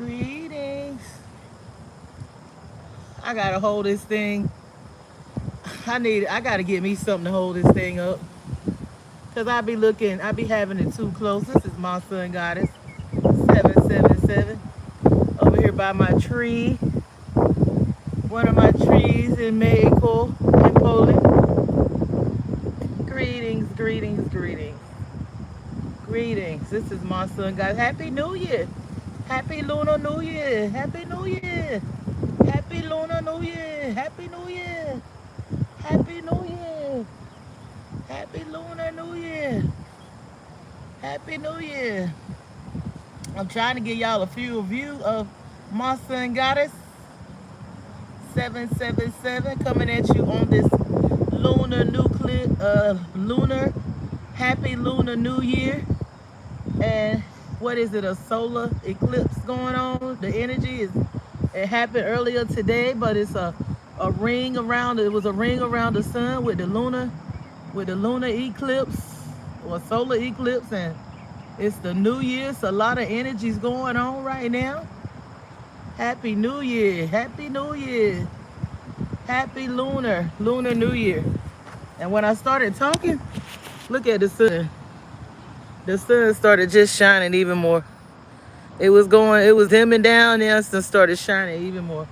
Greetings. I gotta hold this thing. I gotta get me something to hold this thing up. Cause I be having it too close. This is my son goddess 777 over here by my tree. One of my trees in Mexico in Poland. Greetings, greetings, greetings. Greetings. This is my son goddess. Happy New Year. Happy Lunar New Year. Happy New Year. Happy Lunar New Year. Happy New Year. Happy New Year. Happy Lunar New Year. Happy New Year. I'm trying to get y'all a few view of my son goddess 777 coming at you on this lunar happy Lunar New Year. And what is it, a solar eclipse going on? The energy it happened earlier today, but it's a ring around, it was a ring around the sun with the lunar eclipse or solar eclipse, and it's the new year, so a lot of energies going on right now. Happy New Year, Happy New Year, Happy Lunar New Year. And when I started talking, look at the sun. The sun started just shining even more. It was dimming down, and it started shining even more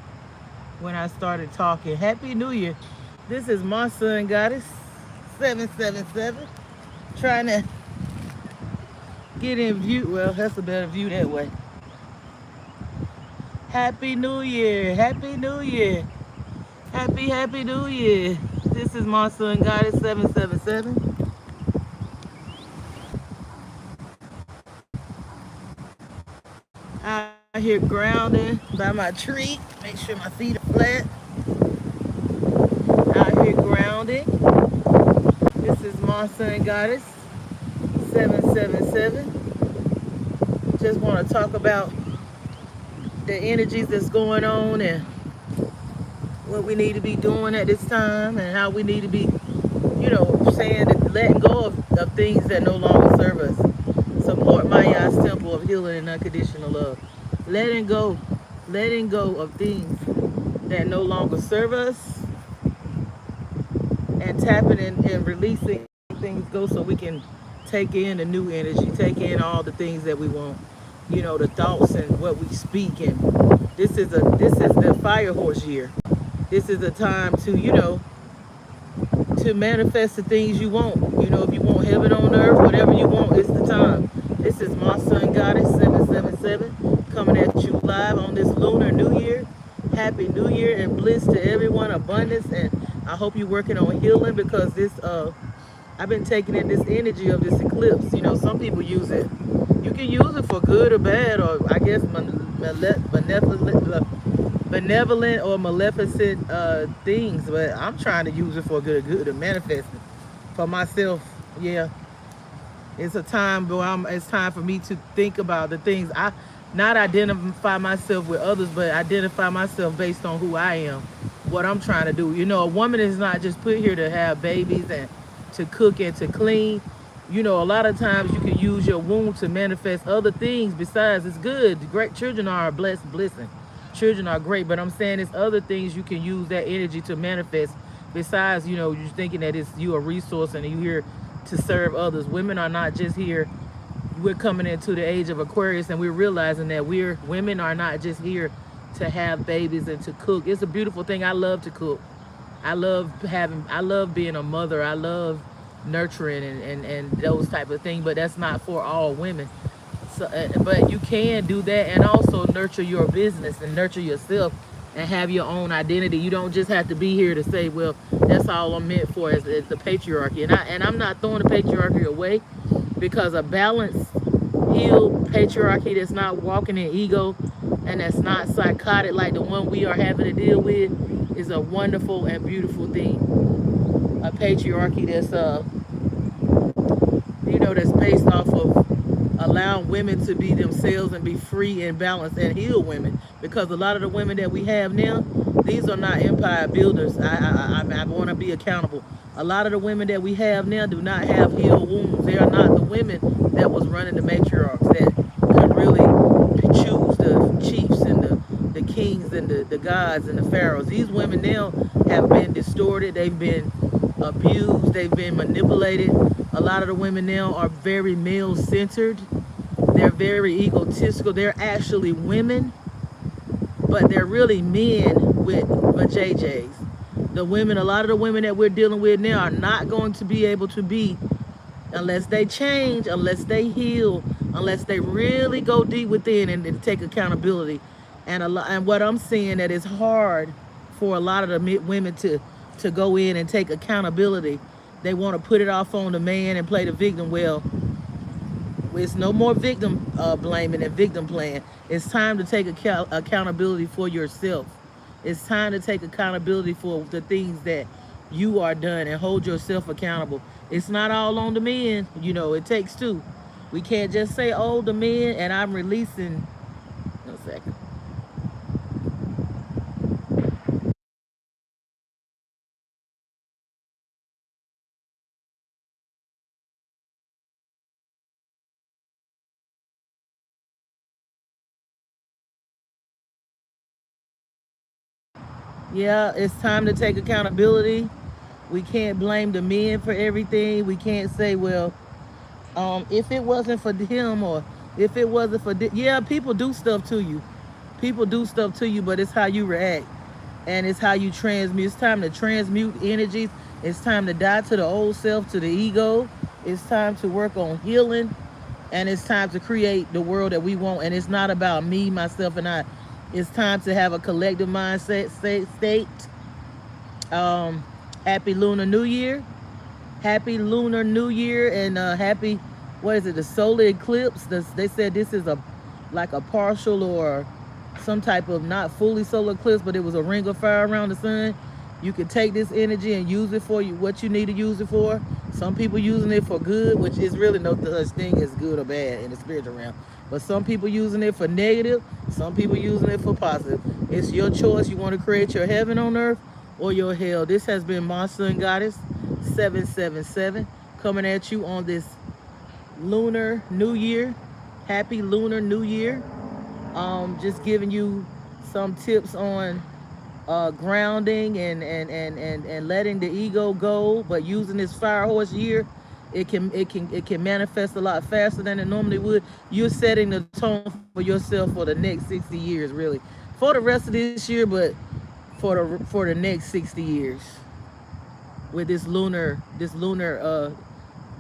when I started talking. Happy New Year. This is my son goddess 777 trying to get in view. Well, that's a better view that way. Happy New Year. Happy New Year. Happy New Year. This is my son goddess 777. Out here grounding by my tree. Make sure my feet are flat. Out here grounding. This is my son goddess 777. Just want to talk about the energies that's going on and what we need to be doing at this time and how we need to be, saying that letting go of things that no longer serve us. Support Maya's temple of healing and unconditional love. Letting go of things that no longer serve us, and tapping and releasing things go so we can take in the new energy, take in all the things that we want, the thoughts and what we speak. And this is the fire horse year. This is a time to to manifest the things you want. If you want heaven on earth, whatever you want, it's the time. This is my son goddess 777 coming at you live on this Lunar New Year. Happy New Year and bliss to everyone, abundance, and I hope you're working on healing, because I've been taking in this energy of this eclipse. Some people use it. You can use it for good or bad, or I guess benevolent or maleficent things, but I'm trying to use it for good to manifest it for myself. Yeah, it's a time where it's time for me to think about the things not identify myself with others, but identify myself based on who I am, what I'm trying to do. A woman is not just put here to have babies and to cook and to clean. A lot of times you can use your womb to manifest other things besides. It's good. Great children are a blessing. Children are great, but I'm saying it's other things you can use that energy to manifest besides, you're thinking that you a resource and you're here to serve others. Women are not just here. We're coming into the age of Aquarius, and we're realizing that women are not just here to have babies and to cook. It's a beautiful thing. I love to cook. I love being a mother. I love nurturing and those type of things, but that's not for all women. So, but you can do that and also nurture your business and nurture yourself and have your own identity. You don't just have to be here to say, well, that's all I'm meant for is the patriarchy. And I'm not throwing the patriarchy away, because a balanced, healed patriarchy that's not walking in ego and that's not psychotic like the one we are having to deal with is a wonderful and beautiful thing. A patriarchy that's that's based off of allowing women to be themselves and be free and balanced and heal women, because a lot of the women that we have now, these are not empire builders. I want to be accountable. A lot of the women that we have now do not have healed wounds. They are not the women that was running the matriarchs that could really choose to cheat kings and the gods and the pharaohs. These women now have been distorted. They've been abused. They've been manipulated. A lot of the women now are very male-centered. They're very egotistical. They're actually women, but they're really men with JJs. The women, a lot of the women that we're dealing with now are not going to be able to be unless they change, unless they heal, unless they really go deep within and take accountability. And what I'm seeing that it's hard for a lot of the women to go in and take accountability. They want to put it off on the man and play the victim. Well, it's no more victim blaming and victim playing. It's time to take accountability for yourself. It's time to take accountability for the things that you are done and hold yourself accountable. It's not all on the men. You know, it takes two. We can't just say, oh, the men, and I'm releasing. No second. Yeah, it's time to take accountability. We can't blame the men for everything. We can't say, well, if it wasn't for him or if it wasn't for yeah, people do stuff to you. People do stuff to you, but it's how you react and it's how you transmute. It's time to transmute energies. It's time to die to the old self, to the ego. It's time to work on healing, and it's time to create the world that we want. And it's not about me, myself, and I. It's time to have a collective mindset state. Happy Lunar New Year. Happy Lunar New Year, and happy, what is it, the solar eclipse. They said this is like a partial or some type of not fully solar eclipse, but it was a ring of fire around the sun. You can take this energy and use it for what you need to use it for. Some people using it for good, which is really no such thing as good or bad in the spiritual realm. But some people using it for negative, some people using it for positive. It's your choice. You want to create your heaven on earth or your hell. This has been MaSunGoddess777 coming at you on this Lunar New Year. Happy Lunar New Year. Just giving you some tips on grounding and letting the ego go, but using this fire horse year, it can manifest a lot faster than it normally would. You're setting the tone for yourself for the next 60 years, really, for the rest of this year, but for the next 60 years with this lunar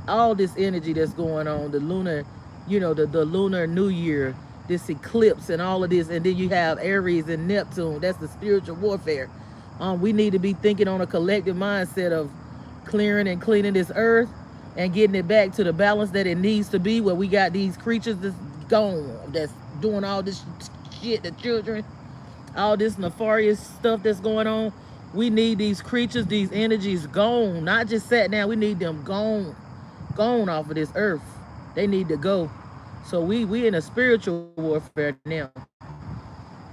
all this energy that's going on, the lunar, the Lunar New Year, this eclipse and all of this, and then you have Aries and Neptune. That's the spiritual warfare. We need to be thinking on a collective mindset of clearing and cleaning this earth and getting it back to the balance that it needs to be, where we got these creatures that's gone, that's doing all this shit, the children, all this nefarious stuff that's going on. We need these creatures, these energies gone, not just sat down. We need them gone off of this earth. They need to go. So we in a spiritual warfare now.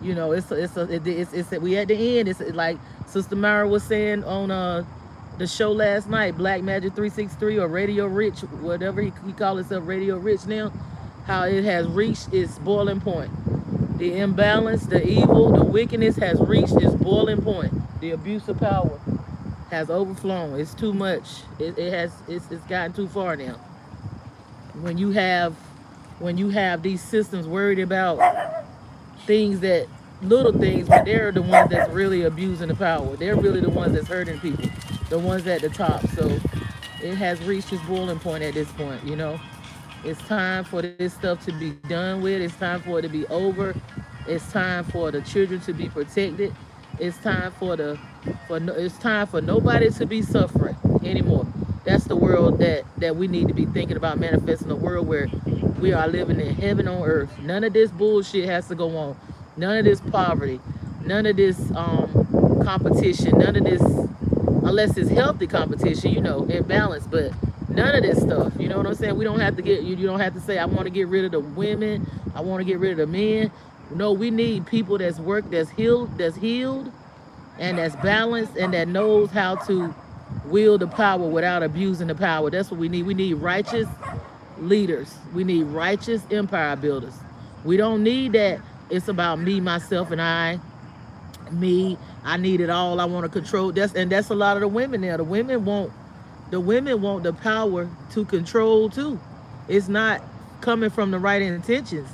We at the end. It's like Sister Myra was saying on the show last night, Black Magic 363 or Radio Rich, whatever he call himself, Radio Rich now, how it has reached its boiling point. The imbalance, the evil, the wickedness has reached its boiling point. The abuse of power has overflown. It's too much. It's gotten too far now. When you have these systems worried about things little things, but they're the ones that's really abusing the power. They're really the ones that's hurting people, the ones at the top. So it has reached its boiling point at this point, It's time for this stuff to be done with. It's time for it to be over. It's time for the children to be protected. It's time it's time for nobody to be suffering anymore. That's the world that we need to be thinking about, manifesting a world where we are living in heaven on earth. None of this bullshit has to go on. None of this poverty. None of this competition. None of this, unless it's healthy competition, in balance. But none of this stuff, you know what I'm saying? We don't have to you don't have to say, I want to get rid of the women. I want to get rid of the men. No, we need people that's healed, and that's balanced, and that knows how to wield the power without abusing the power. That's what we need. We need righteous leaders. We need righteous empire builders. We don't need that it's about me, myself, and I. Me, I need it all. I want to control. That's a lot of the women there. The women want the power to control too. It's not coming from the right intentions.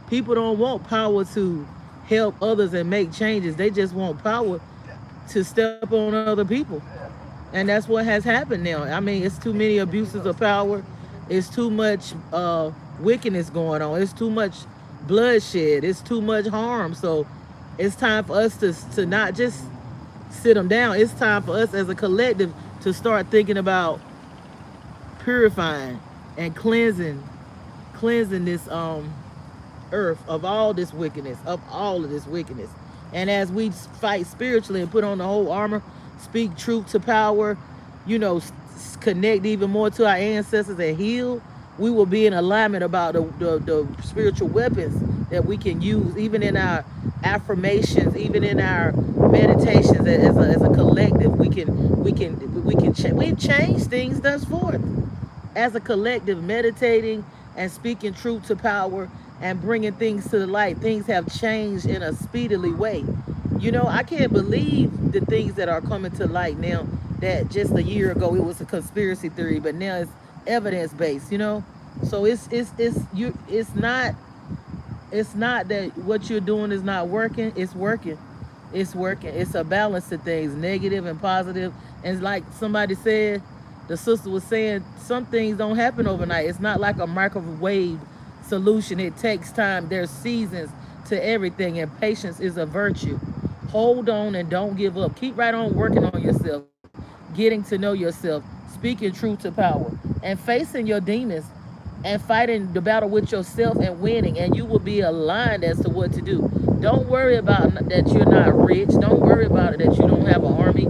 People don't want power to help others and make changes. They just want power to step on other people. And that's what has happened now. I mean, it's too many abuses of power. It's too much wickedness going on. It's too much bloodshed. It's too much harm. So it's time for us to not just sit them down. It's time for us as a collective to start thinking about purifying and cleansing this earth of all this wickedness, of all of this wickedness. And as we fight spiritually and put on the whole armor, speak truth to power, connect even more to our ancestors and heal, we will be in alignment about the spiritual weapons that we can use, even in our affirmations, even in our meditations. As a collective, we've changed things thus forth as a collective, meditating and speaking truth to power and bringing things to the light. Things have changed in a speedily way. I can't believe the things that are coming to light now, that just a year ago it was a conspiracy theory, but now it's evidence based. So it's not that what you're doing is not working. It's working. It's working. It's a balance of things, negative and positive. And like somebody said, the sister was saying, some things don't happen overnight. It's not like a microwave solution. It takes time. There's seasons to everything, and patience is a virtue. Hold on and don't give up. Keep right on working on yourself, getting to know yourself, speaking truth to power, and facing your demons and fighting the battle with yourself and winning, and you will be aligned as to what to do. Don't worry about that you're not rich. Don't worry about it that you don't have an army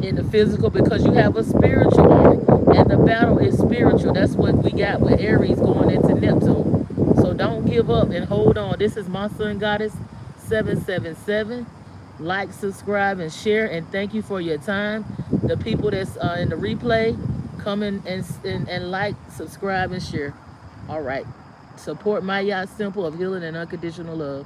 in the physical, because you have a spiritual army, and the battle is spiritual. That's what we got with Aries going into Neptune. So don't give up and hold on. This is my sun goddess 777. Like, subscribe, and share, and thank you for your time. The people that's in the replay, come in and like, subscribe, and share. All right. Support my yacht simple of healing and unconditional love.